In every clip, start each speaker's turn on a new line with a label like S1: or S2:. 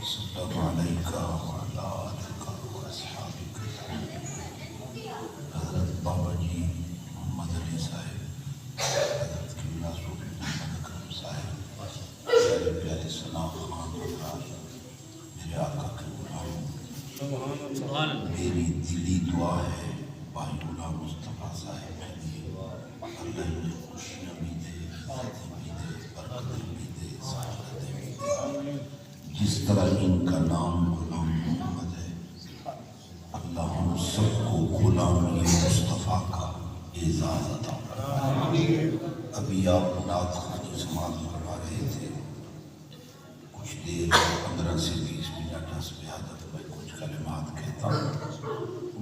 S1: صلی علیک وعلی آلک واصحابک۔ حضرت بابا جی محمد علی صاحب، حضرت قبلہ صوفی محمد اکرم صاحب، پیارے پیارے ثنا خان حضرات، میرے آقا کے غلام، میری دلی دعا ہے بھائی غلام مصطفیٰ صاحب کے لیے اللہ انہیں خوشیاں بھی دے، عزتیں بھی دے، برکتیں بھی دے، سعادتیں بھی دے۔ جس طرح ان کا نام غلام محمد ہے، اللہ ہم سب کو غلامی مصطفیٰ کا اعزاز عطا فرمائے۔ ابھی آپ نعت خوانی سماعت کروا رہے تھے، کچھ دیر 15 سے 20 منٹ حسب عادت میں کچھ کلمات کہتا ہوں،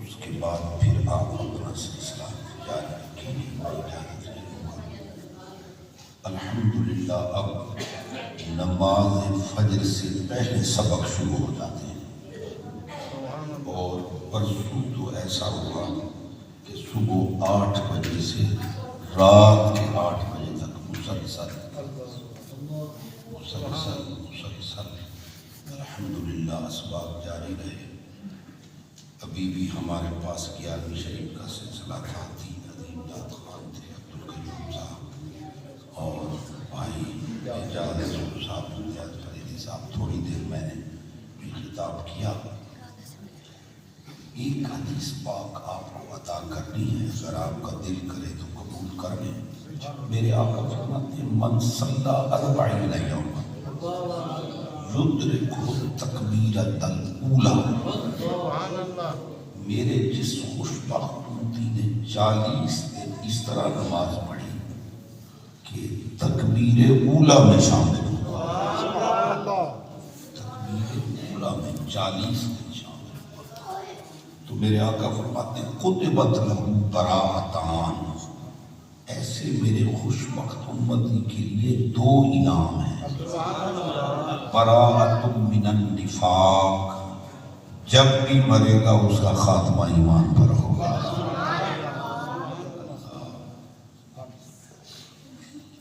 S1: اس کے بعد پھر آپ اپنا سلسلہ جاری رکھیں، میں اجازت لوں گا۔ الحمدللہ اب نماز فجر سے پہلے سبق شروع ہو جاتے ہیں، اور پرسوں تو ایسا ہوا کہ صبح 8 بجے سے رات کے 8 بجے تک مسلسل الحمدللہ اسباب جاری رہے۔ ابھی بھی ہمارے پاس 11ویں شریف کا سلسلہ تھا، 3 عظیم نعت خوان تھے، عبدالقیوم صاحب اور بھائی اعجاز صاحب، اعجاز فریدی صاحب۔ تھوڑی دیر میں نے بھی خطاب کیا۔ ایک حدیث پاک آپ کو عطا کرنی ہے، اگر آپ کا دل کرے تو قبول کر لیں۔ میرے آقا فرماتے ہیں من صلی 40 یوما یدرکہ التکبیرۃ الاولی، میرے جس خوش بخت امتی نے 40 دن اس طرح نماز پڑھی کہ تکبیر اولا میں شامل ہوا، تکبیر اولا میں 40 دن شامل ہوا، تو میرے آقا فرماتے ہیں کتبت لہ براءتان، ایسے میرے خوش بخت امتی کے لیے 2 انعام ہیں۔ براءۃ من النفاق، جب بھی مرے گا اس کا خاتمہ ایمان پر ہوگا۔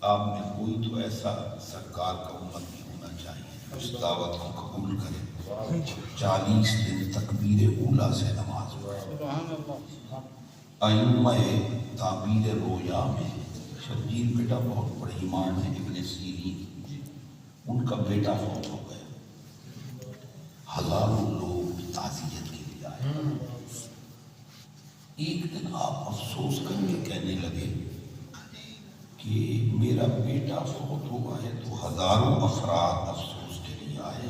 S1: آپ میں کوئی تو ایسا سرکار کا امتی ہونا چاہیے اس دعوت کو قبول کرے، 40 دن تکبیر اولا سے نماز پڑھے۔ ائمہ تعبیر رویا میں شرجیل بیٹا بہت بڑے امام ہیں، ابن سیرین، ان کا بیٹا فوت ہو گیا، ہزاروں لوگ تعزیت کے لیے آئے۔ ایک دن آپ افسوس کر کے کہنے لگے کہ میرا بیٹا فوت ہوا ہے تو ہزاروں افراد افسوس کے لیے آئے۔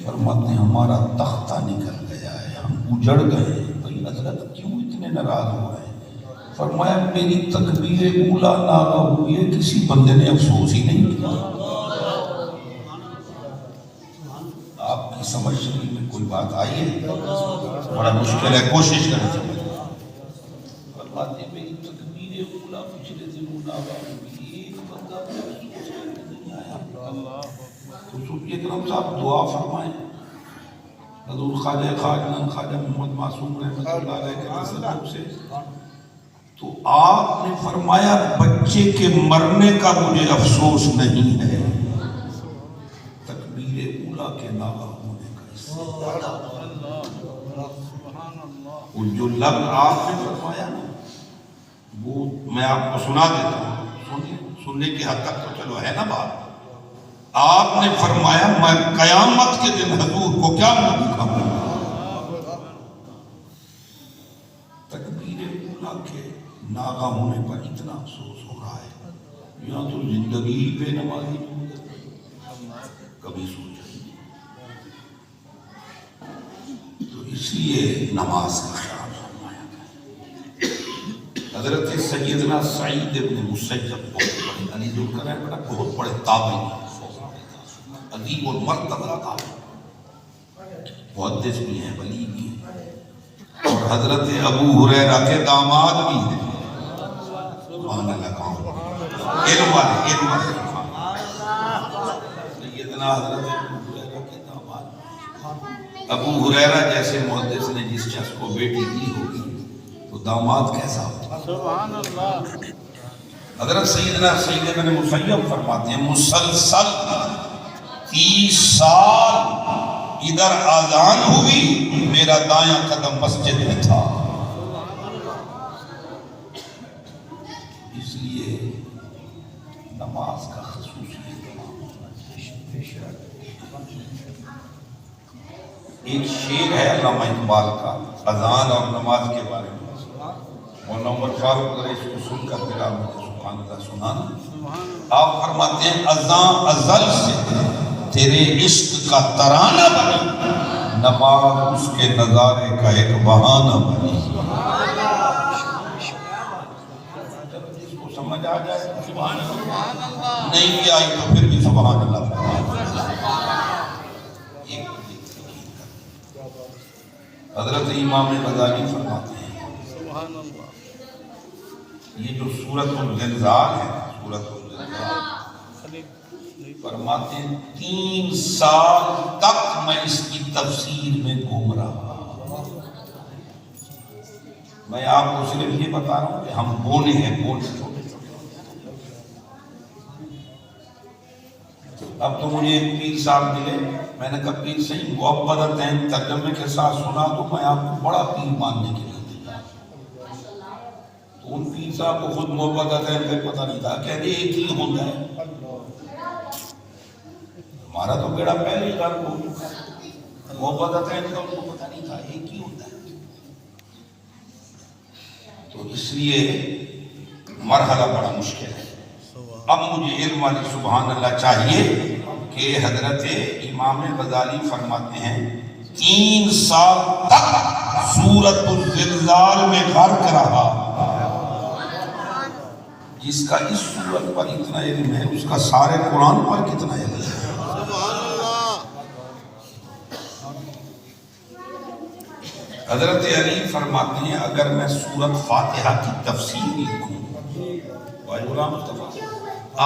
S1: فرماتے ہیں ہمارا تختہ نکل گیا ہے، ہم اجڑ گئے، بھئی حضرت کیوں اتنے ناراض ہو رہے ہیں؟ فرمایا میری تکبیر اولا ناغہ ہوئی ہے، کسی بندے نے افسوس ہی نہیں کیا۔ آپ کی سمجھ شریف میں کوئی بات آئی ہے؟ بڑا مشکل ہے، کوشش کریں سمجھ۔ فرماتے ہیں میری تکبیر اولا پچھلے دنوں ناغہ ہوئی، ایک بندہ افسوس کرنے نہیں آیا۔ تو صوفی اکرم صاحب دعا فرمائیں، حضور خواجہ خواجہ خواجہ محمد معصوم رحمۃ اللہ علیہ کے تصدق سے، تو آپ نے فرمایا بچے کے مرنے کا مجھے افسوس نہیں ہے، تکبیر اولا کے ناغہ ہونے کا اس سے وہ جو لفظ آپ نے فرمایا نا، وہ میں آپ کو سنا دیتا ہوں، سننے کی حد تک تو چلو ہے نا بات۔ آپ نے فرمایا میں قیامت کے دن حضور کو کیا منہ دکھاؤں، تکبیر اولا کے ناغہ ہونے پر اتنا افسوس ہو رہا ہے، یہاں تو زندگی بے نمازی ہو گئی، کبھی سوچا نہیں۔ تو اس لیے نماز کا خیال فرمایا گیا۔ حضرت سیدنا سعید ابن مسیب بہت بڑے علی ذوالقرنین بڑا بہت بڑے تابعی، عظیم المرتبہ تابعی، محدث بھی ہیں، ولی بھی ہیں، اور حضرت ابو ہریرہ کے داماد بھی ہیں، سبحان اللہ کہوں، علم والے سیدنا حضرت ابو ہریرہ کے داماد۔ ابو ہریرہ جیسے محدث نے جس شخص کو بیٹی دی ہوگی تو داماد کیسا ہوتا؟ سبحان اللہ۔ حضرت سیدنا سعید بن مسیب فرماتے ہیں مسلسل 30 سال ادھر اذان ہوئی، میرا دایاں قدم مسجد میں تھا۔ اس لیے نماز کا خصوصیت ایک شعر ہے علامہ اقبال کا اذان اور نماز کے بارے میں، مولانا عمر فاروق رئیس کو سن کر پھر آپ مجھے سبحان اللہ سنانا۔ آپ فرماتے ہیں اذان ازل سے تیرے عشق کا ترانہ بنی، نماز اس کے نظارے کا ایک بہانہ بنی۔ جس کو سمجھ آ جائے سبحان اللہ، نہیں بھی آئی تو پھر بھی سبحان اللہ۔ حضرت امام غزالی فرماتے ہیں سبحان اللہ، یہ جو سورۃ الزلزال ہے، سورۃ الزلزال فرماتے ہیں 3 سال تک میں اس کی تفسیر میں گھوم رہا۔ میں آپ کو صرف یہ بتا رہا ہوں کہ ہم بونے ہیں، بونے چھوٹے چھوٹے۔ اب تو مجھے 3 سال ملے، میں نے کہا پیر صحیح محبتین ترجمے کے ساتھ سنا تو میں آپ کو بڑا پیر ماننے کے لیے تیار۔ تو ان پیر صاحب کو خود محبتین کا پتہ نہیں تھا، کہہ دے ایک ہی ہوتا ہے۔ ہمارا تو بیڑا پہلے ہی غرق ہو چکا ہے، محبتین کا ان کو پتہ نہیں تھا ایک ہی ہوتا ہے۔ تو اس لیے مرحلہ بڑا مشکل ہے۔ اب مجھے علم والی سبحان اللہ چاہیے کہ حضرت امام غزالی فرماتے ہیں 3 سال تک سورۃ الزلزال میں غرق رہا۔ جس کا اس سورت پر اتنا علم ہے اس کا سارے قرآن پر کتنا علم ہے؟ حضرت علی فرماتے ہیں اگر میں سورۃ فاتحہ کی تفسیر لکھوں، غلام مصطفیٰ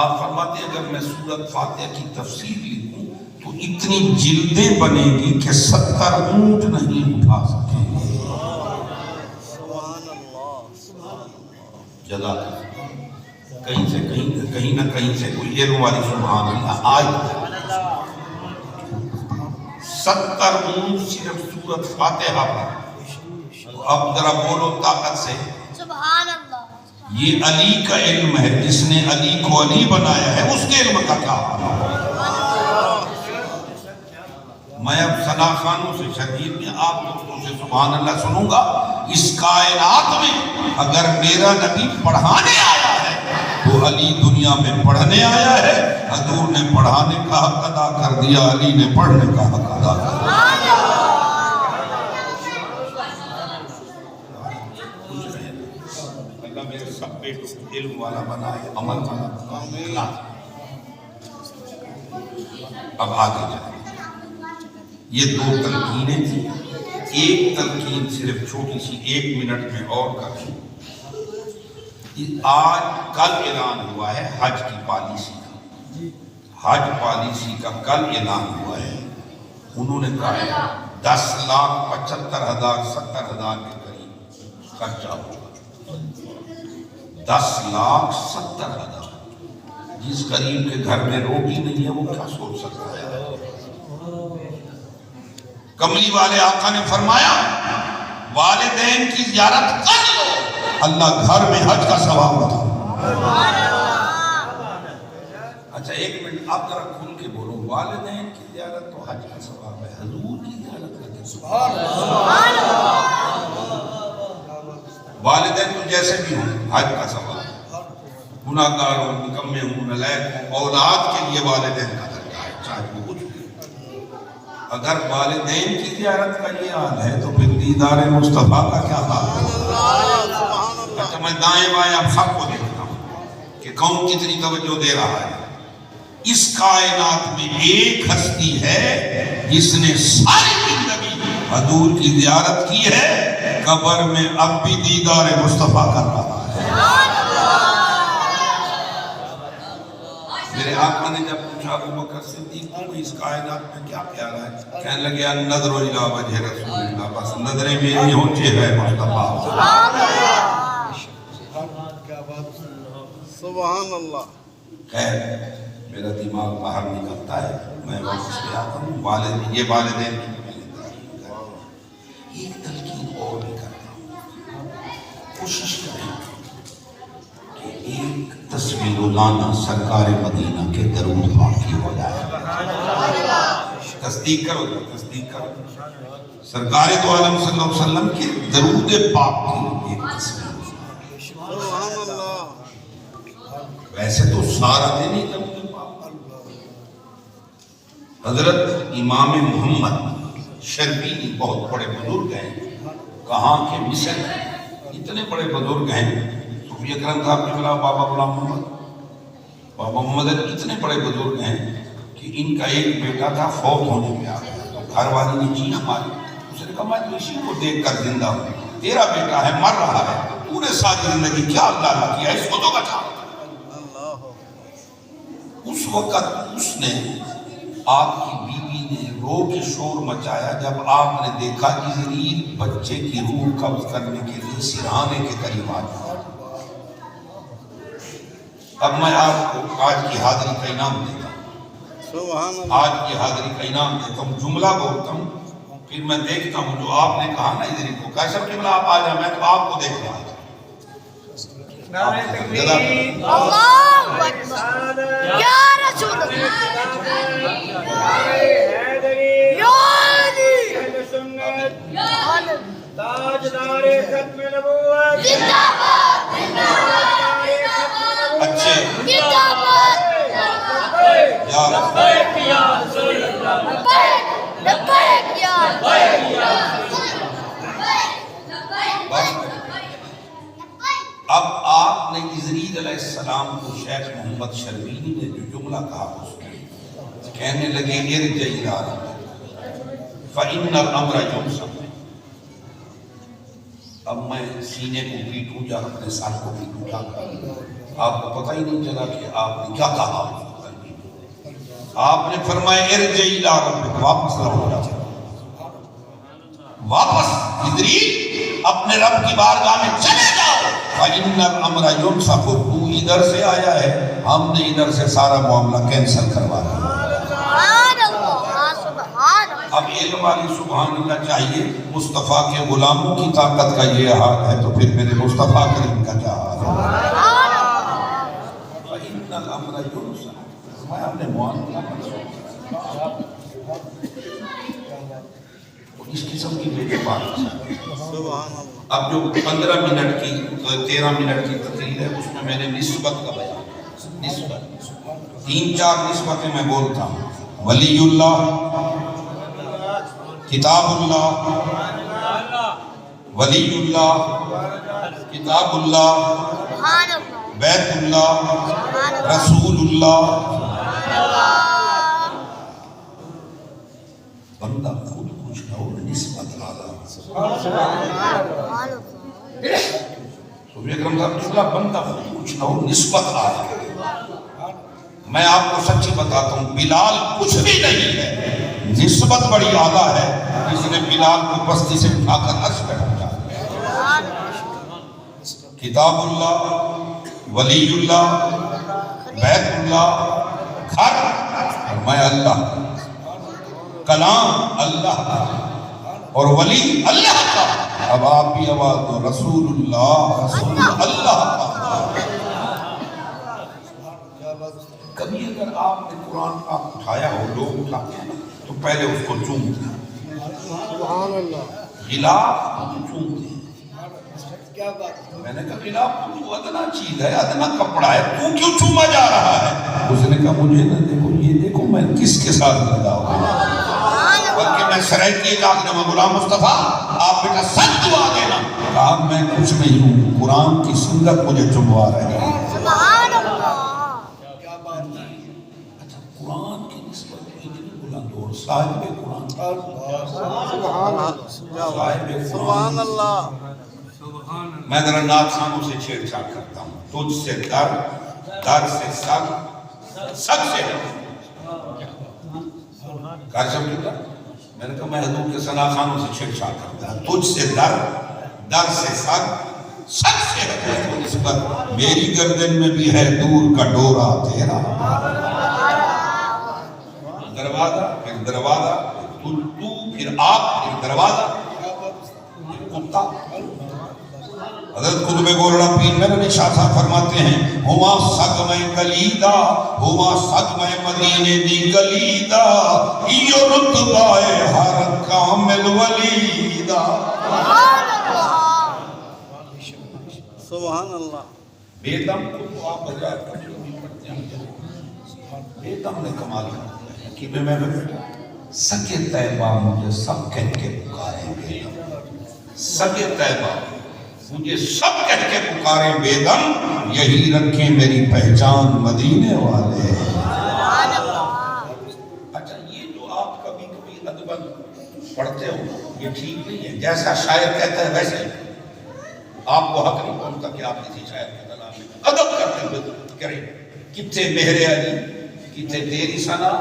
S1: آپ فرماتے ہیں اگر میں سورۃ فاتحہ کی تفسیر لکھوں تو اتنی جلدیں بنے گی کہ 70 اونٹ نہیں اٹھا سکیں گے۔ جزاک اللہ، کہیں نہ کہیں سے کوئی علم والی سبحان اللہ آئی۔ 70 اونٹ صرف سورۃ فاتحہ پر۔ اب ذرا بولو طاقت سے سبحان اللہ۔ یہ علی کا علم ہے، جس نے علی کو علی بنایا ہے اس کے علم کا کیا؟ میں اب ثنا خانوں سے شدید میں آپ دوستوں سے سبحان اللہ سنوں گا۔ اس کائنات میں اگر میرا نبی پڑھانے آیا ہے تو علی دنیا میں پڑھنے آیا ہے۔ حضور نے پڑھانے کا حق ادا کر دیا، علی نے پڑھنے کا حق ادا کر دیا۔ اللہ میرے سب پہ علم والا بنائے، عمل والا بنائے۔ اب آگے جائیں، یہ 2 تلقینیں تھیں، ایک تلقین صرف چھوٹی سی 1 منٹ میں اور کر دوں۔ آج کل اعلان ہوا ہے حج کی پالیسی کا، حج پالیسی کا کل اعلان ہوا ہے۔ انہوں نے کہا ہے 10,75,000 70,000 کے قریب خرچہ ہوگا۔ 10,70,000۔ جس غریب کے گھر میں روٹی نہیں ہے وہ کیا سوچ سکتا ہے؟ کملی والے آقا نے فرمایا والدین کی زیارت کر لو، اللہ گھر میں حج کا ثواب بتا۔ اچھا 1 منٹ آپ ذرا کھل کے بولو، والدین کی زیارت تو حج کا ثواب ہے، حضور کی زیارت کا کیا ثواب ہے؟ والدین تو جیسے بھی ہوں حج کا ثواب ہے، گناہگار ہوں، نکمے ہوں، نالائق ہوں، اولاد کے لیے والدین کا درجہ ہے، چاہے وہ کچھ بھی۔ اگر والدین کی زیارت کا یہ حال ہے تو پھر دیدار مصطفیٰ کا کیا حال ہے؟ اچھا میں دائیں بائیں آپ سب کو دیکھتا ہوں کہ کون کتنی توجہ دے رہا ہے۔ اس کائنات میں ایک ہستی ہے جس نے ساری زندگی حضور کی زیارت کی ہے، قبر میں اب بھی دیدار مصطفیٰ کر رہا ہے۔ میرے آقا نے جب پوچھا ابو بکر صدیق کو اس کائنات میں کیا پیارا ہے، کہنے لگے النظر الی وجہ رسول اللہ، بس نظریں میری ہوں چہرہ مصطفیٰ۔
S2: سبحان اللہ۔
S1: خیر میرا دماغ باہر نکلتا ہے، میں واپس لے آتا ہوں، یہ والدین کی میں نے تعلیم کری۔ ایک تلقین اور بھی کرتا ہوں، کوشش کریں کہ ایک تصویر لانا سرکار مدینہ کے درود پاک کی ہو جائے۔ تصدیق کرو، تصدیق کرو، سرکار دو عالم صلی اللہ علیہ وسلم کے درود پاک کی ایک تصویر۔ ویسے تو سارا دن ہی درود پاک۔ حضرت امام محمد شربینی بہت بڑے بزرگ ہیں، کہاں کے؟ مصر کے، اتنے بڑے بزرگ ہیں۔ صوفی اکرم صاحب کے بلا بابا غلام محمد، بابا محمد اتنے بڑے بزرگ ہیں کہ ان کا ایک بیٹا تھا، فوت ہونے پہ آ گیا، تو گھر والی نے چیخ ماری، اس نے کہا میں تو اسی کو دیکھ کر زندہ ہوں، تیرا بیٹا ہے مر رہا ہے، تو نے ساری زندگی کیا اللہ کیا، اس کو تو بچا۔ اس وقت اس نے، آپ کی بیوی نے رو کے شور مچایا جب آپ نے دیکھا جبریل بچے کی روح قبض کرنے کے لیے سرہانے کے قریب آ گیا۔ اب میں آپ کو آج کی حاضری کا انعام دیتا ہوں، آج کی حاضری کا انعام دیتا ہوں، جملہ بولتا ہوں، پھر میں دیکھتا ہوں جو آپ نے کہا نا ادھر کو کیسا قبلہ آپ آ جائیں، میں تو آپ کو دیکھ رہا ہوں۔
S2: نعرہ تکبیر، اللہ اکبر، یا رسول اللہ، یا علی، اہل سنت، تاجدار ختم نبوت، زندہ باد، زندہ باد،
S1: اچھے
S2: زندہ باد،
S1: یا
S2: لبیک یا رسول اللہ، لبیک، لبیک یا رسول اللہ۔
S1: اب آپ نے عزریل علیہ السلام کو شیخ محمد شربینی نے جو جملہ کہا اس کو کہنے لگے ارجع الی ربک فإن الامر یبسط۔ اب میں سینے کو پیٹوں یا اپنے سر کو پیٹوں کیا کروں؟ آپ کو پتہ ہی نہیں چلا کہ آپ نے کیا کہا۔ آپ نے فرمایا ارجع الی ربک، واپس لوٹ جاؤ، واپس عزریل اپنے رب کی بارگاہ میں چلے جاؤ۔ فَإِنَّ الْأَمْرَ يُنْصَفُ، تو ادھر سے آیا ہے، ہم نے ادھر سے سارا معاملہ کینسل کروا دیا۔
S2: سبحان اللہ، سبحان اللہ۔
S1: اب علم والی سبحان اللہ چاہیے، مصطفیٰ کے غلاموں کی طاقت کا یہ حال ہے تو پھر میرے مصطفیٰ کریم کا کیا حال ہے؟
S2: سبحان اللہ۔
S1: فَإِنَّ الْأَمْرَ يُنْصَفُ، میں ہم نے معاملہ اس قسم کی میرے بات ہے۔ اب جو 15 منٹ کی 13 منٹ کی تقریر ہے اس میں نے نسبت کا بیان، نسبت 3-4 نسبتیں میں بولتا ہوں۔ ولی اللہ، کتاب اللہ، ولی اللہ، کتاب اللہ،
S2: سبحان اللہ،
S1: بیت اللہ، رسول اللہ۔ بندہ خود کچھ نہ ہو، نسبت اعلیٰ۔ صوفی اکرم صاحب جملہ بندہ خود کچھ نہ ہو، نسبت اعلیٰ۔ میں آپ کو سچی بتاتا ہوں، بلال کچھ بھی نہیں ہے، نسبت بڑی اعلیٰ ہے، جس نے بلال کو بستی سے اٹھا کر عرش پہ پہنچا۔ کتاب اللہ، ولی اللہ، بیت اللہ، گھر فرمایا اللہ، کلام اللہ کا، اور ولی اللہ کا۔ اب آپ بھی آواز دو، رسول اللہ، رسول اللہ کا۔ کبھی اگر آپ نے قرآن پاک اٹھایا ہو، لوگ اٹھاتے ہیں تو پہلے اس کو چومتے ہیں، غلاف کو چومتے ہیں۔ میں نے کہا غلاف تو ادنا چیز ہے، ادنا کپڑا ہے، تو کیوں چوما جا رہا ہے؟ اس نے کہا مجھے نہ دیکھو، یہ دیکھو میں کس کے ساتھ لگا ہوں، بلکہ میں سرائکی لاغنامہ غلام مصطفیٰ، آپ بیٹا سچ دعا دینا۔ کہا میں کچھ نہیں ہوں، قرآن کی سنت مجھے چموا رہے ہیں۔
S2: سبحان اللہ۔
S1: اچھا، قرآن کی نسبت اتنی بلند اور صاحب قرآن،
S3: سبحان اللہ۔
S1: میں ذرا نعت خانوں سے چھیڑ چھاڑ کرتا ہوں، تجھ سے در، در سے سگ، سگ سے کہا سمجھو گا؟ میں نے کہا میں حضور کے ثنا خانوں سے چھیڑ چھاڑ کرتا ہوں، تجھ سے در، در سے سگ، سگ سے حضور کو نسبت، میری گردن میں بھی ہے دور کا ڈورا تیرا۔ دروازہ، پھر دروازہ، پھر تو، پھر آپ، پھر دروازہ، پھر کتا۔ حضرت قطب گولڑا پیر مہر شاہ صاحب فرماتے ہیں ہوا سگ میں کلیدہ، ہوا سگ میں مدینے دی کلیدہ، ایو رتبہ ہر کامل ولیدہ۔
S3: سبحان اللہ۔
S1: بے دم کو تو آپ بجائے کبھی نہیں پڑھتے ہیں، بے دم نے کمال کر دیا کہ میں سگے طیبہ مجھے سب کہہ کے پکاریں بے دم، سگے طیبہ مجھے سب کہہ کے پکاریں بے دم، یہی رکھیں میری پہچان مدینے والے۔ اچھا یہ جو آپ کبھی کبھی ادباً پڑھتے ہو یہ ٹھیک نہیں ہے، جیسا شاعر کہتا ہے ویسے ہی آپ کو حق نہیں پہنچتا کہ آپ کسی شاعر کے کلام میں ادب کرتے ہوئے کریں کتنے مہر علی کتنے تیری ثنا،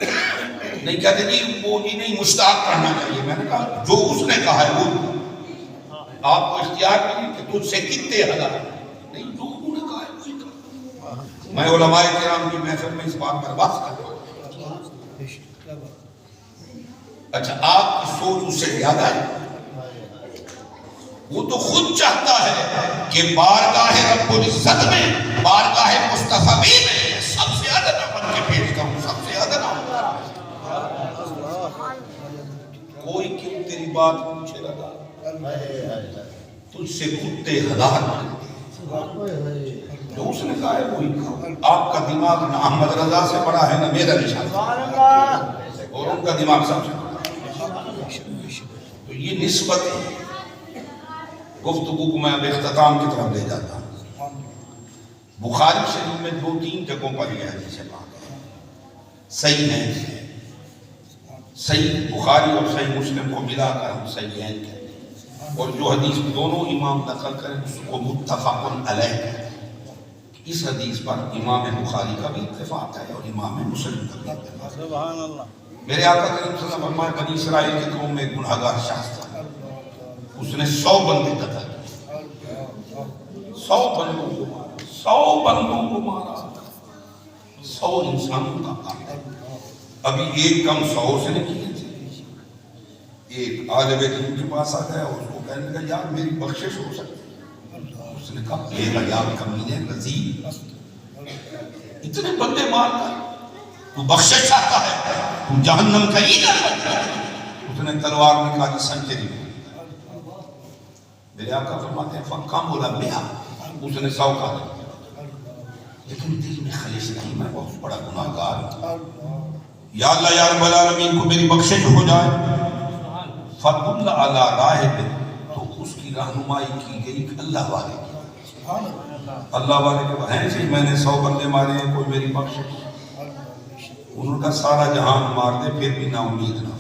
S1: نہیں کہتے جی وہ جی نہیں مشتاق کرنا چاہیے، میں نے کہا جو اس نے کہا ہے وہ آپ کو اختیار نہیں کہ تجھ سے کتنے ہزار نہیں، جو انہوں نے کہا ہے وہی کہا۔ میں علماء کرام کی محفل میں اس بات پر بات کرتا ہوں۔ اچھا آپ کی سوچ اس سے زیادہ ہے، وہ تو خود چاہتا ہے کہ بارگاہ رب العزت میں، بارگاہ مصطفی میں سب سے ادنا بن کے پیش کروں، سب سے ادنا۔ کوئی کیوں تیری بات پوچھے لگا، تجھ سے کتے ہزار جو اس نے کہا ہے وہی کہا۔ آپ کا دماغ نہ احمد رضا سے بڑا ہے نہ میرا نشان، اور ان کا دماغ سب سے بڑا ہے۔ تو یہ نسبت ہے۔ گفتگو کو میں اب اختتام کی طرف لے جاتا ہوں۔ بخاری شریف میں 2-3 جگہوں پر یہ حدیث پاک ہے، صحیح ہے، صحیح بخاری اور صحیح مسلم کو ملا کر ہم صحیح ہیں کہتے ہیں، اور جو حدیث دونوں امام نقل کریں اس کو متفق علیہ کہتے ہیں۔ اس حدیث پر امام بخاری کا بھی اتفاق ہے اور امام مسلم کا بھی اتفاق ہے۔
S3: سبحان اللہ۔
S1: میرے آقا کریم صلی اللہ علیہ وسلم فرمایا بنی اسرائیل کے قوم میں گنہگار شخص تھا، اس نے 100 بندے قتل کیے، 100 بندوں کو مارا، 100 بندوں کو مارا، 100 انسانوں کا قاتل۔ ابھی ایک کم 100 سے نہیں کیے تھے۔ ایک عالم دین کے پاس آ گیا، اس کو کہنے لگا یار میری بخشش ہو سکتی ہے؟ اس نے کہا بے حیا کمینے لذیذ، اتنے بندے مارتا ہے تو بخشش چاہتا ہے، تو جہنم کا ایندھن بنتا ہے۔ اس نے تلوار نکالی کہا سن تیری، میرے آقا فرماتے ہیں فَقَامُ لَبِّهَا، اس نے 100 کہا لیکن دل میں خلش نہیں، میں بہت بڑا گناہگار ہوں، یا اللہ یا رب العالمین کو میری بخشش ہو جائے۔ فَدُلَّ عَلَىٰ رَاہِبٍ، تو اس کی رہنمائی کی گئی اللہ والے کی، اللہ والے کے ہیں سی میں نے 100 بندے مارے ہیں، کوئی میری بخشش؟ انہوں کا سارا جہان مار دے پھر بھی نا امید نہ۔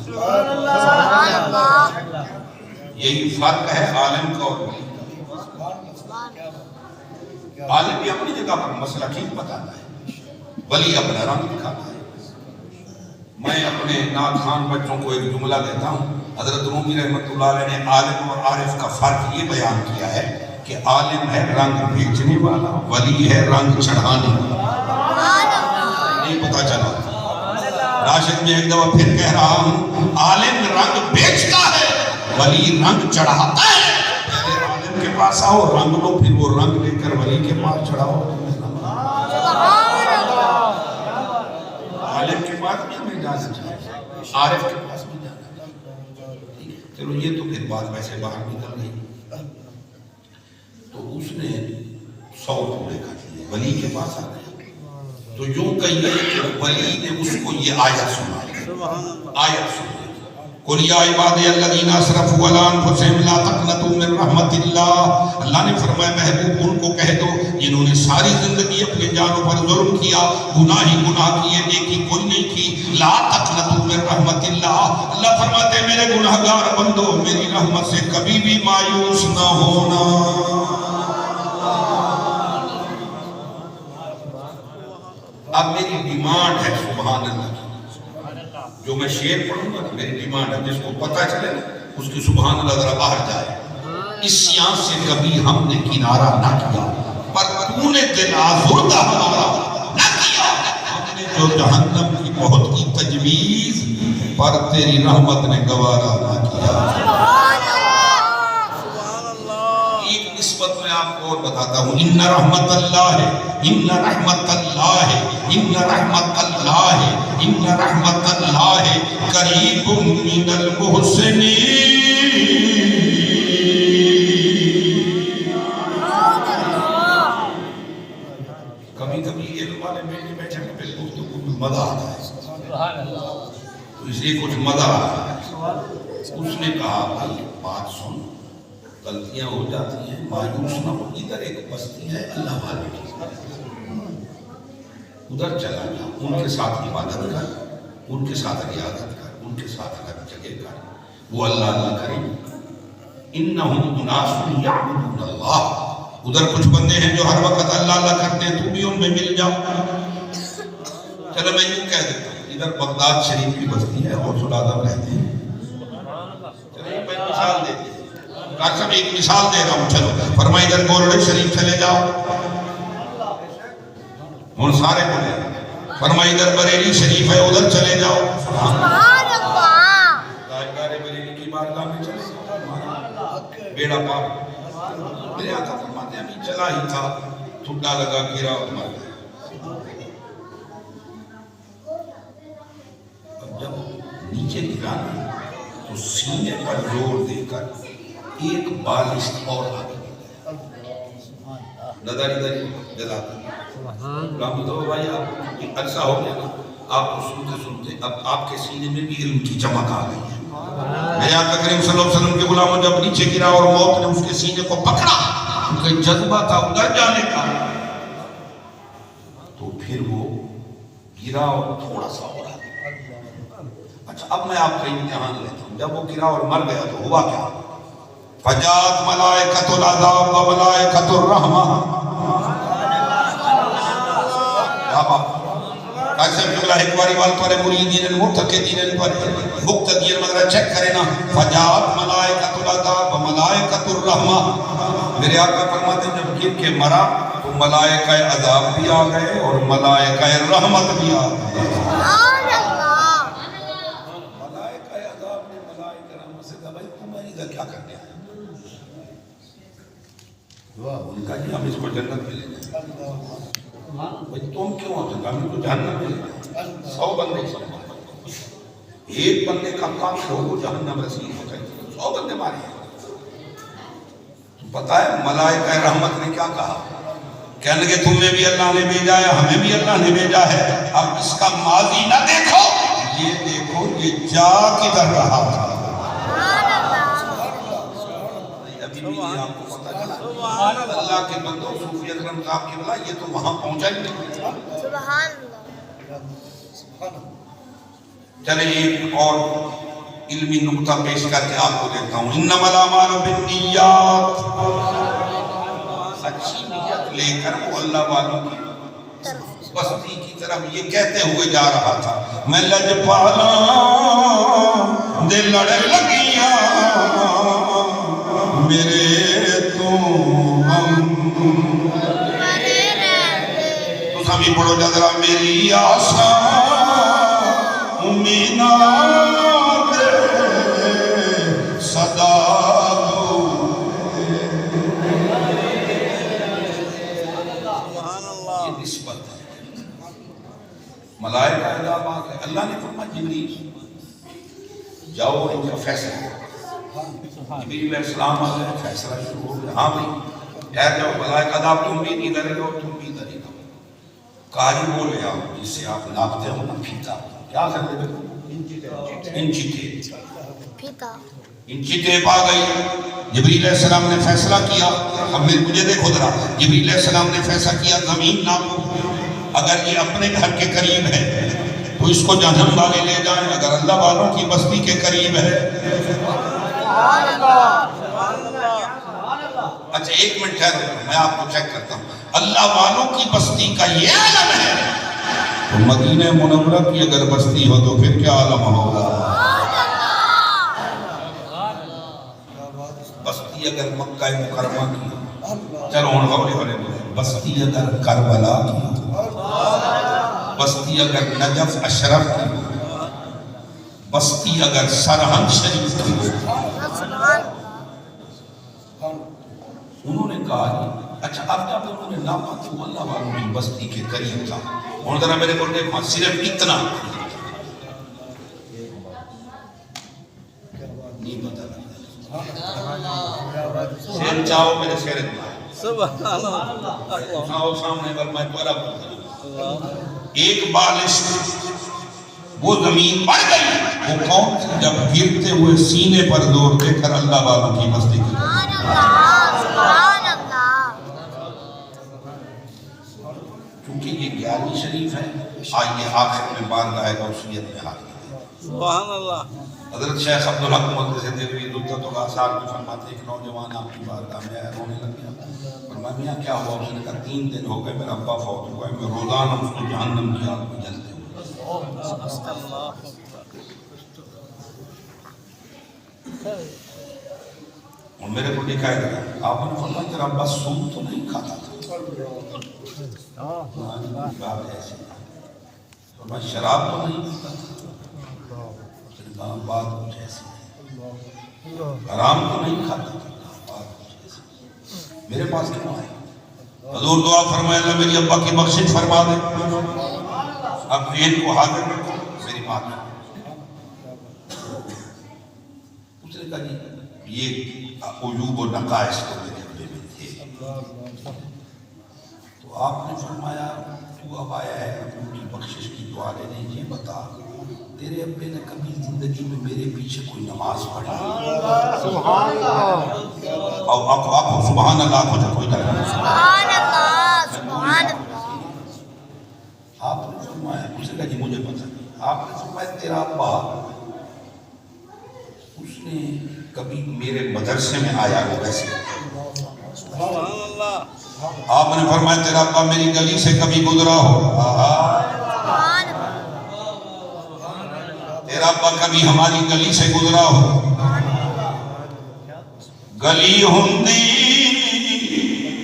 S1: یہی فرق ہے عالم کا اور ولی کا۔ عالم بھی اپنی جگہ پر مسئلہ ٹھیک بتاتا ہے، ولی اپنا رنگ دکھاتا ہے۔ میں اپنے ناخوان بچوں کو ایک جملہ دیتا ہوں، حضرت رومی رحمۃ اللہ علیہ نے عالم اور عارف کا فرق یہ بیان کیا ہے کہ عالم ہے رنگ بیچنے والا، ولی ہے رنگ چڑھانے والا۔ نہیں پتا چلا؟ راشد میں ایک دفعہ پھر کہہ رہا ہوں، عالم رنگ بیچتا ہے، ولی رنگ چڑھاتا ہے۔ پہلے عالم کے پاس آؤ رنگ لو، پھر وہ رنگ لے کر ولی کے پاس چڑھاؤ۔ عالم کے پاس بھی ہمیں جانا چاہیے، عارف کے پاس بھی جانا چاہیے۔ چلو یہ تو پھر بات ویسے باہر نکل گئی۔ تو اس نے 100 پورے کر دیے، ولی کے پاس آ گیا تو یوں کہیے کہ ولی نے اس کو یہ آیت سنائی، آیت سنائی، قُلْ يَا عِبَادِيَ الَّذِينَ أَسْرَفُوا عَلَىٰ أَنفُسِهِمْ لَا تَقْنَطُوا مِن رَحْمَتِ اللَّهِ۔ اللہ نے فرمایا محبوب ان کو کہہ دو جنہوں نے ساری زندگی اپنے جانوں پر ظلم کیا، گناہ ہی گناہ کیے، نیکی کوئی نہیں کی، لا تقنطوا من رحمت اللہ۔ اللہ فرماتے ہیں میرے گناہگار بندو میری رحمت سے کبھی بھی مایوس نہ ہونا۔ اب میری ڈیمانڈ ہے سبحان اللہ، جو میں شعر پڑھوں گا میری ڈیمانڈ ہے، جس کو پتہ چلے اس کی سبحان اللہ ذرا باہر جائے۔ اس سیاس سے کبھی ہم نے کنارہ نہ کیا، پر تو نے دل آزردہ ہمارا نہ کیا، ہم نے جو جہنم کی بہت کی تجویز پر تیری رحمت نے گوارا نہ کیا۔ ایک نسبت میں آپ کو اور بتاتا ہوں، ان رحمت اللہ ہے، ان رحمت اللہ ہے، ان رحمت اللہ ہے، ان رحمت اللہ ہے قریب من المحسنین۔ کبھی کبھی علم والے بیٹھے بیٹھے پہ گفتگو میں مزہ آتا ہے، تو اس لیے کچھ مزہ آتا ہے۔ اس نے کہا بھائی بات سن، غلطیاں ہو جاتی ہیں، مایوس نہ ہو، ادھر ایک بستی ہے اللہ والے کی، ادھر چلا جا، ان کے ساتھ عبادت کر، ان کے ساتھ ریاضت کر، ان کے ساتھ ہر جگہ کر، وہ اللہ اللہ کریں۔ انہم اناس یعبدون اللہ، ادھر کچھ بندے ہیں جو ہر وقت اللہ اللہ کرتے ہیں، تو بھی ان میں مل جاؤ۔ چلو میں یوں کہہ دیتا ہوں، ادھر بغداد شریف کی بستی ہے، غوث العظم رہتے ہیں، چلو میں مثال دیتے ہیں، ڈاکٹر صاحب ایک مثال دے رہا ہوں، چلو فرمایا ادھر گولڑے شریف چلے جاؤ، ہن سارے بولے، فرمایا ادھر بریلی شریف ہے ادھر چلے جاؤ، تاجدار بریلی کی بارگاہ میں چلے جاؤ، بیڑا پار۔ میرے آقا فرماتے ہیں ابھی چلا ہی تھا، ٹھڈا لگا گرا اور مر گیا۔ اب جب نیچے گرا تو سینے پر زور دے کر ایک بالشت اور آگے نظر ادھر جلاتا رام دو بھائی، آپ عرصہ ہو گیا نا، آپ کو سنتے سنتے اب آپ کے سینے میں بھی علم کی چمک آ گئی ہے۔ میرے آقا کریم صلی اللہ علیہ وسلم کے غلاموں جب نیچے گرا اور موت نے اس کے سینے کو پکڑا، ان کا جذبہ تھا ادھر جانے کا، تو پھر وہ گرا اور تھوڑا سا اور آگے۔ اچھا اب میں آپ کا امتحان لیتا ہوں، جب وہ گرا اور مر گیا تو ہوا کیا؟ فجات ملائکۃ العذاب و ملائکۃ الرحمہ۔ کیا بات؟ اکثر جملہ حکواری والتوارے مریدین المرتقدین مقتدین مگر چیک کرے نا، فجات ملائکۃ العذاب و ملائکۃ الرحمہ۔ میرے آقا فرماتے ہیں جب گر کے مرا تو ملائکہ عذاب بھی آ گئے اور ملائکہ رحمت بھی آ گئے۔ ملائکہ عذاب نے ملائکہ رحمت سے کہا بھائی تم ادھر کیا کرنے آئے؟ ان کا جی ہم اس کو جنت میں لے جائیں۔ بھائی تم کیوں آتے ہم اس کو جہنم میں لے جائیں؟ 100 بندے ایک بندے کا کام لوگوں جہنم رسید ہوتا ہے، 100 بندے مارے ہیں۔ پتہ ہے ملائکہ رحمت نے کیا کہا؟ کہنے لگے تمہیں بھی اللہ نے بھیجا ہے، ہمیں بھی اللہ نے بھیجا ہے، اب اس کا ماضی نہ دیکھو، یہ دیکھو یہ جا کدھر رہا تھا۔ ابھی بھی یہ آپ کو پتہ چلا اللہ کے بندوں صوفی اکرم صاحب کی بلا یہ تو وہاں پہنچا ہی نہیں۔
S2: سبحان اللہ۔
S1: چلے ایک اور علمی نقطہ پیش کر کے آپ کو دیتا ہوں، انما الاعمال بالنیات، اچھی نیت لے کر وہ اللہ والوں کی بستی کی طرف یہ کہتے ہوئے جا رہا تھا، میں لجپالا دے لڑ لگیاں میرے تو ہم، تو سبھی پڑھو جذرا میری آسا امینات صدا یہ نسبت ہے۔ ملائکہ عذاب آ گئے، اللہ نے فرمایا جبریل جاؤ ان کا فیصلہ۔ جبریل علیہ السلام آ گئے، فیصلہ شروع ہو گیا، ہاں بھائی ٹھہر جاؤ، ملائکہ عذاب تم بھی نہیں ڈرے گا تم بھی ڈرے گا۔ کاری بولے آپ جس سے آپ ناپتے ہو نا پھیتا، کیا کرتے ہو؟ انچی ٹیپ، انچی ٹیپ آ گئی۔ جبریل علیہ السلام نے فیصلہ کیا، اب مجھے دیکھو ذرا، جبریل علیہ السلام نے فیصلہ کیا زمین ناپو، اگر یہ اپنے گھر کے قریب ہے تو اس کو جہنم والے لے جائیں، اگر اللہ والوں کی بستی کے قریب ہے۔ اچھا ایک منٹ ٹھہرو، میں آپ کو چیک کرتا ہوں، اللہ والوں کی بستی کا یہ عالم ہے تو مدینہ منورہ کی اگر بستی ہو تو پھر کیا عالم ہوگا؟ بستی اگر مکہ مکرمہ کی، چلو ہن غوری بستی اگر کربلا کی، بستی اگر نجف اشرف کی ہو، بستی اگر سرہند شریف کی ہو۔ انہوں نے کہا اچھا اب جب انہوں نے ناپا تو اللہ والوں کی بستی کے قریب تھا، اور ذرا میرے کو دیکھا صرف اتنا نہیں پتا شیر چاہو میرے شیر اتنا
S3: سبحان اللہ
S1: آؤ سامنے پر میں پورا بتا ایک بالش وہ زمین پڑ گئی، وہ کون سی جب گرتے ہوئے سینے پر زور دے کر اللہ والوں کی بستی کی
S2: سبحان اللہ
S1: کیونکہ یہ 11ویں شریف ہے۔ آئیے آخر میں بارگاہ غوثیت میں حاضر ہیں۔
S3: سبحان اللہ
S1: حضرت شیخ عبدالحق مقدس دہلوی رضی اللہ عنہ میں فرماتے ایک نوجوان آپ کی بارگاہ میں آیا، رونے لگ گیا، فرمایا میاں کیا ہوا؟ اس نے کہا 3 دن ہو گئے میرا ابا فوت ہوا ہے، میں روزانہ اس کو جہنم کی آگ میں جلتے ہوئے۔ اور میرے کو دکھایا گیا آپ نے فرمایا تیرا ابا سود تو نہیں کھاتا تھا؟ بات ایسی فرمایا شراب تو نہیں پیتا تھا؟ بات کچھ ایسی ہے، حرام تو نہیں کھاتا تھا؟ بات کچھ ایسی۔ میرے پاس کیوں آئے؟ حضور دعا فرمائے اللہ میری ابا کی بخشش فرما دے، اب ان کو حاضر رکھو میری ماں کو۔ اس نے کہا جی یہ عیوب و نقائص تو میرے ابے میں تھے، تو آپ نے فرمایا تو اب آیا ہے ابو کی بخشش کی دعا لینے، یہ بتا تیرے ابے نے کبھی زندگی میں میرے پیچھے کوئی نماز پڑھی؟
S3: سبحان اللہ
S1: آپ سبحان اللہ کو جو کوئی درجہ
S2: سبحان اللہ سبحان اللہ
S1: آپ نے فرمایا اسے کہا جی مجھے پتہ نہیں۔ آپ نے فرمایا تیرا ابا اس نے کبھی میرے مدرسے میں آیا ہو ویسے؟
S3: سبحان اللہ
S1: آپ نے فرمایا تیرا ابا میری گلی سے کبھی گزرا ہو؟
S2: سبحان اللہ
S1: تیرا ابا کبھی ہماری گلی سے گزرا ہو؟ گلی ہندی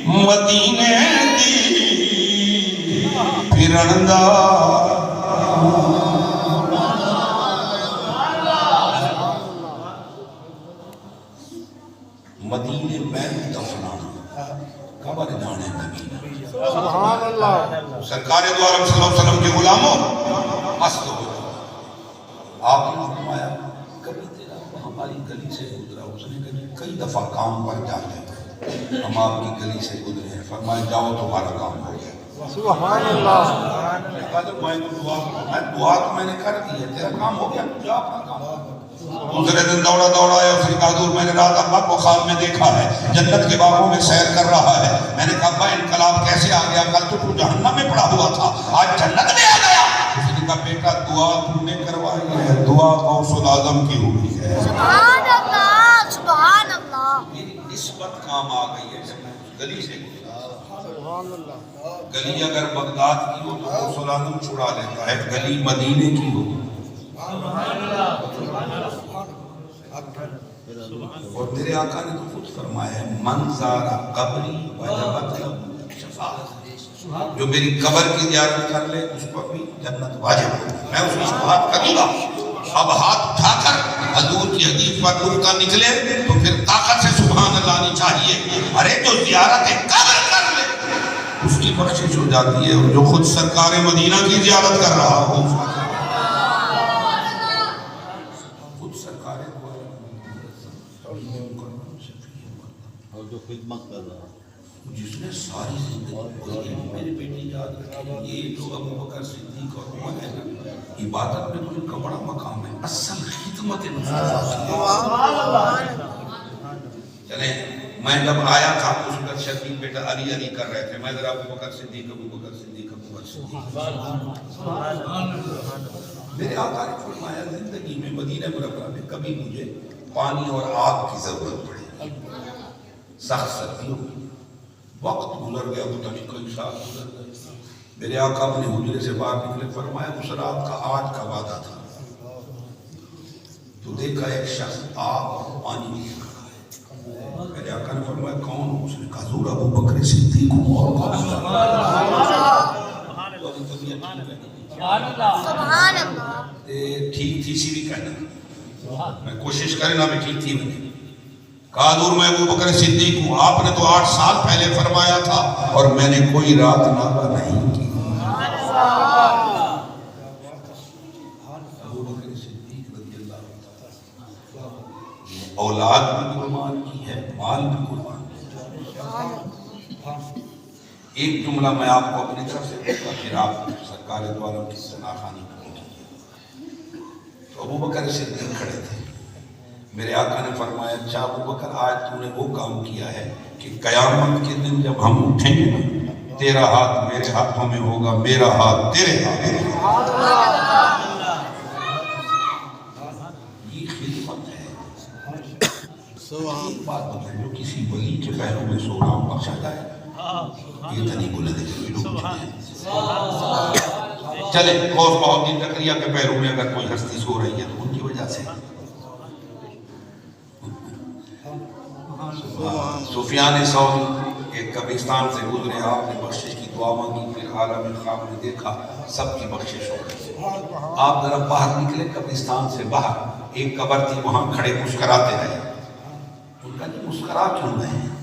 S1: مدینے دی پھرندا مدینے میں دفنانا قبر جانے نبی
S3: سبحان اللہ
S1: سرکار دو عالم صلی اللہ علیہ وسلم کے غلاموں مست ہو آپ نے فرمایا کبھی تیرا ہماری گلی سے گزرا؟ اس نے کہا کئی دفعہ کام پر جاتے ہیں ہم آپ کی گلی سے گزرے ہیں، فرمایا جاؤ تمہارا کام ہو گیا۔
S3: سبحان اللہ
S1: میں کہا تو میں دعا تو میں نے کر دی ہے، تیرا کام ہو گیا، تو جا اپنا کام۔ دوسرے دن دوڑا دوڑا آیا، اس نے کہا حضور میں نے رات ابا کو خواب میں دیکھا ہے جنت کے باغوں میں سیر کر رہا ہے۔ میں نے کہا ابا انقلاب کیسے آ گیا؟ کل تو جہنم میں پڑا ہوا تھا، آج جنت میں آ گیا۔ اس نے کہا بیٹا دعا تو نے کروائی ہے، دعا غوث الاعظم کی ہوئی ہے۔
S2: سبحان اللہ سبحان اللہ
S1: میری نسبت کام آ گئی ہے جب میں اس گلی سے گزرا۔
S3: سبحان اللہ
S1: گلی اگر بغداد کی ہو تو غوث الاعظم چھڑا لیتا ہے، گلی مدینے کی ہو اور میرے آقا نے تو خود فرمایا ہے من زار قبری وجبت له شفاعت، جو میری قبر کی زیارت کر لے اس پر بھی جنت واجب ہے۔ میں اس کی شفاعت کروں گا۔ اب ہاتھ اٹھا کر حضور کی حدیث پر نقطہ نکلے تو پھر طاقت سے سبحان اللہ آنی چاہیے۔ ارے جو زیارت قبر کر لے اس کی بخشش ہو جاتی ہے، اور جو خود سرکار مدینہ کی زیارت کر رہا ہو خود سرکار
S3: اور جو خدمت کر رہا
S1: جس نے ساری زندگی میرے بیٹی یاد رکھے یہ جو ابو بکر صدیق اور عمر ہے نا، عبادت میں تو ان کا بڑا مقام ہے، اصل خدمت مصطفیٰ۔ چلیں میں جب آیا تھا اس وقت شفیق بیٹا علی علی کر رہے تھے، میں ذرا ابو بکر صدیق ابو بکر صدیق ابو بکر صدیق۔ میرے آقا نے فرمایا زندگی میں مدینہ منورہ میں کبھی مجھے پانی اور آگ کی ضرورت پڑی، سخت سردی ہوئی، وقت گزر گیا، پتہ نہیں کئی سال گزر گئے، میرے آقا اپنے حجرے سے باہر نکلے، فرمایا اس رات کا آج کا وعدہ تھا، تو دیکھا ایک شخص آگ اور پانی لے کر آئے۔ میرے آقا نے فرمایا کون ہو؟ اس نے کہا حضور ابو بکر صدیق ہوں۔ اور کون؟
S2: سبحان اللہ
S1: ٹھیک تھی سی بھی کہنا میں کوشش کریں نا بھی ٹھیک تھی بنے کہا دور میں ابو بکر صدیق ہوں آپ نے تو 8 سال پہلے فرمایا تھا اور میں نے کوئی رات ناغہ نہیں کی ابو بکر صدیق رضی اللہ عنہ اولاد بھی قربان کی ہے مال بھی قربان ایک جملہ میں آپ کو اپنی طرف سے کہتا پھر آپ سرکار دو عالم کی ثناخوانی کریں تو ابو بکر صدیق کھڑے تھے میرے آقا نے فرمایا اچھا ابو بکر آج تو نے وہ کام کیا ہے کہ قیامت کے دن جب ہم اٹھیں گے نا تیرا ہاتھ میرے ہاتھوں میں ہوگا میرا ہاتھ تیرے ہاتھ یہ خدمت ہے ایک بات بتائیں جو کسی ولی کے پیروں میں سو رہا ہوں بخشا جائے یہ تنی بلند ہے چلے غوث بہت دن زکریا کے پیروں میں اگر کوئی ہستی سو رہی ہے تو ان کی وجہ سے سفیان ثوری ایک قبرستان سے گزرے آپ نے بخشش کی دعا مانگی پھر عالم خواب نے دیکھا سب کی بخشش ہو گئی آپ ذرا باہر نکلے قبرستان سے باہر ایک قبر تھی وہاں کھڑے مسکراتے رہے ان کا نہیں مسکرا کیوں رہے ہیں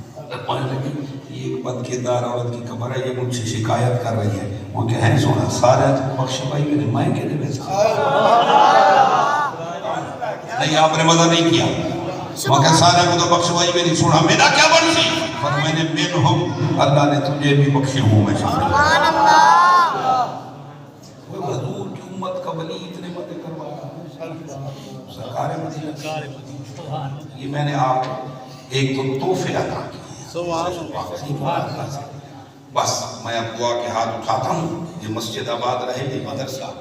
S1: یہ ایک بد کردار عورت کی قبر ہے یہ مجھ سے شکایت کر رہی ہے وہ کہ ہے سونا سارا بخش بھائی میرے مائیں کے لئے نہیں آپ نے مزہ نہیں کیا وہ کہ سارا کو تو بخش بھائی میں نہیں سونا میرا کیا بنسی پر میں نے من ہوں اللہ نے تجھے بھی بخشے ہوں میں
S2: سبحان اللہ
S1: وہ حضور کی امت کا ولی اتنے مدد کروایا سرکار مدینہ یہ میں نے آپ ایک تو تحفے عطا کیے بس میں اب دعا کے ہاتھ اٹھاتا ہوں یہ مسجد آباد رہے یہ مدرسہ